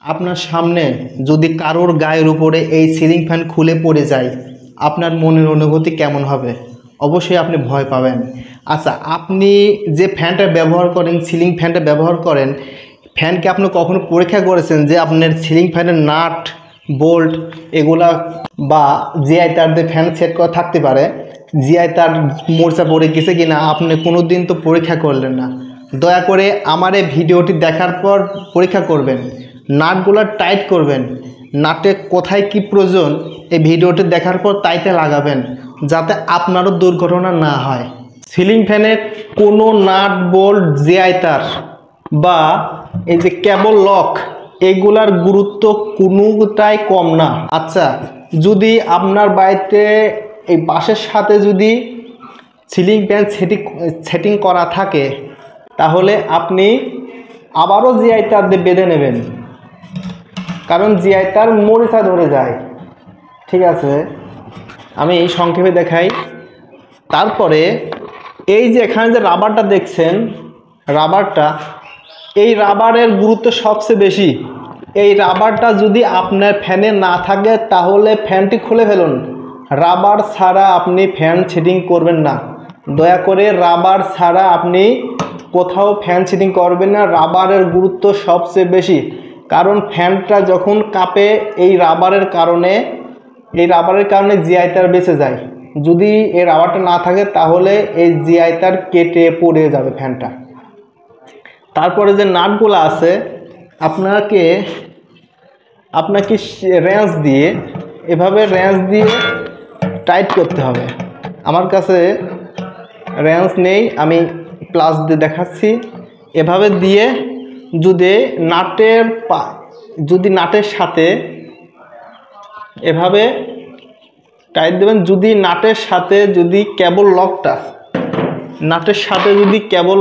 আপনার সামনে যদি কারোর গায়ের উপরে এই সিলিং ফ্যান খুলে পড়ে যায়, আপনার মনের অনুভূতি কেমন হবে? অবশ্যই আপনি ভয় পাবেন। আচ্ছা, আপনি যে ফ্যানটা ব্যবহার করেন, সিলিং ফ্যানটা ব্যবহার করেন, ফ্যানকে আপনি কখনো পরীক্ষা করেছেন যে আপনার সিলিং ফ্যানের নাট বোল্ট এগুলা বা জিআই তার দিয়ে ফ্যান সেট করা থাকতে পারে, জিআই তার মোর্চা পড়ে গেছে কিনা আপনি কোনো দিন তো পরীক্ষা করলেন না। দয়া করে আমার এই ভিডিওটি দেখার পর পরীক্ষা করবেন, নাটগুলো টাইট করবেন, নাটে কোথায় কি প্রয়োজন এই ভিডিওটি দেখার পর তাইতে লাগাবেন, যাতে আপনারও দুর্ঘটনা না হয়। সিলিং ফ্যানে কোনো নাট বোল্ট জিআই তার বা এই যে কেবল লক এগুলার গুরুত্ব কোনোটাই কম না। আচ্ছা, যদি আপনার বাড়িতে এই বাসের সাথে যদি সিলিং ফ্যান সেটিং করা থাকে, তাহলে আপনি আবারও জিআই তার দিয়ে বেঁধে নেবেন, কারণ জিআই তার মরিচা ধরে যায়। ঠিক আছে, আমি এই সংক্ষেপে দেখাই। তারপরে এই যে এখানে যে রাবারটা দেখছেন, রাবারটা, এই রাবারের গুরুত্ব সবচেয়ে বেশি। এই রাবারটা যদি আপনার ফ্যানে না থাকে তাহলে ফ্যানটি খুলে ফেলুন। রাবার ছাড়া আপনি ফ্যান সেটিং করবেন না, দয়া করে রাবার ছাড়া আপনি কোথাও ফ্যান সেটিং করবেন না। রাবারের গুরুত্ব সবচেয়ে বেশি, কারণ ফ্যানটা যখন কাঁপে এই রাবারের কারণে জিআই তার বেঁচে যায়। যদি এই রাবারটা না থাকে তাহলে এই জিআই তার কেটে পড়ে যাবে ফ্যানটা। তারপরে যে নাটগুলো আছে, আপনাকে রেঞ্চ দিয়ে এভাবে রেঞ্চ দিয়ে টাইট করতে হবে। আমার কাছে রেঞ্চ নেই, আমি প্লাস দিয়ে দেখাচ্ছি। এভাবে দিয়ে যদি নাটের সাথে এভাবে টাইট দেবেন। যদি নাটের সাথে যদি কেবল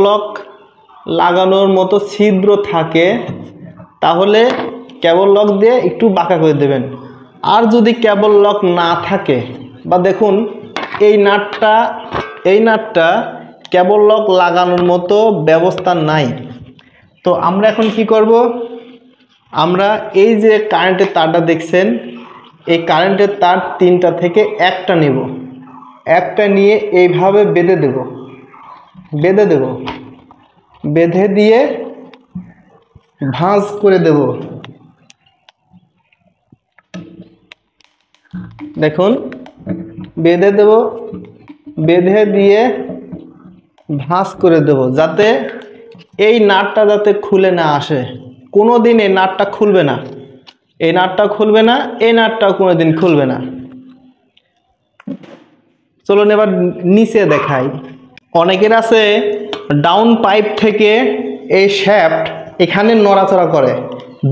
লক লাগানোর মতো ছিদ্র থাকে তাহলে কেবল লক দিয়ে একটু বাঁকা করে দেবেন। আর যদি কেবল লক না থাকে, বা দেখুন এই নাটটা কেবল লক লাগানোর মতো ব্যবস্থা নাই, তো আমরা এখন কি করব? আমরা এই যে কারেন্টের তারটা দেখছেন, এই কারেন্টের তার তিনটা থেকে একটা নেব, একটা নিয়ে এইভাবে বেঁধে দেব, বেঁধে দিয়ে ভাঁজ করে দেব। দেখুন বেঁধে দেব, বেঁধে দিয়ে ভাঁজ করে দেব, যাতে এই নাটটা যাতে খুলে না আসে। কোনো দিন এই নাটটা খুলবে না, এই নাটটাও কোনো দিন খুলবে না। চলুন এবার নিচে দেখাই। অনেকের আছে ডাউন পাইপ থেকে এই শ্যাফট এখানে নড়াচড়া করে,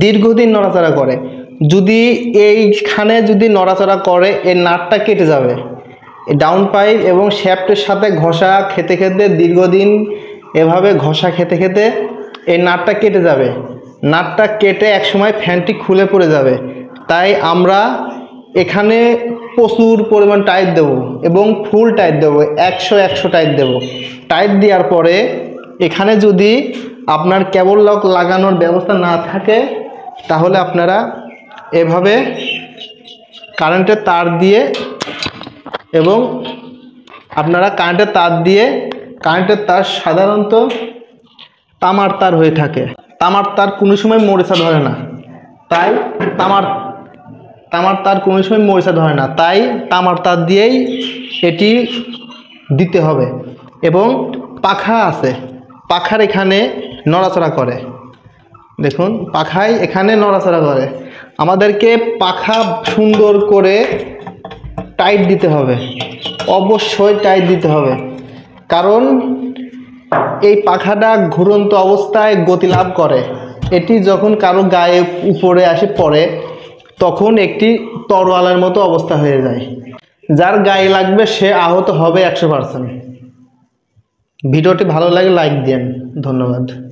দীর্ঘদিন নড়াচড়া করে। যদি এইখানে নড়াচড়া করে এই নাটটা কেটে যাবে। এই ডাউন পাইপ এবং শ্যাফটের সাথে ঘষা খেতে দীর্ঘদিন এভাবে ঘষা খেতে এই নাটটা কেটে যাবে। নাটটা কেটে একসময় ফ্যানটি খুলে পড়ে যাবে। তাই আমরা এখানে প্রচুর পরিমাণ টাইট দেব এবং ফুল টাইট দেব, 100 টাইট দেব। টাইট দেওয়ার পরে এখানে যদি আপনার কেবল লক লাগানোর ব্যবস্থা না থাকে, তাহলে আপনারা এভাবে কারেন্টের তার দিয়ে কারেন্টের তার সাধারণত তামার তার হয়ে থাকে। তামার তার কোনো সময় মরিচা ধরে না, তাই তামার তার দিয়েই এটি দিতে হবে। এবং পাখা আছে, পাখার এখানে নড়াচড়া করে, দেখুন পাখায় এখানে নড়াচড়া করে। আমাদেরকে পাখা সুন্দর করে টাইট দিতে হবে, অবশ্যই টাইট দিতে হবে, কারণ এই পাখাটা ঘুরন্ত অবস্থায় গতি লাভ করে। এটি যখন কারো গায়ে উপরে আসে পড়ে, তখন একটি তরোয়ালের মতো অবস্থা হয়ে যায়। যার গায়ে লাগবে সে আহত হবে 100%। ভিডিওটি ভালো লাগে লাইক দিন, ধন্যবাদ।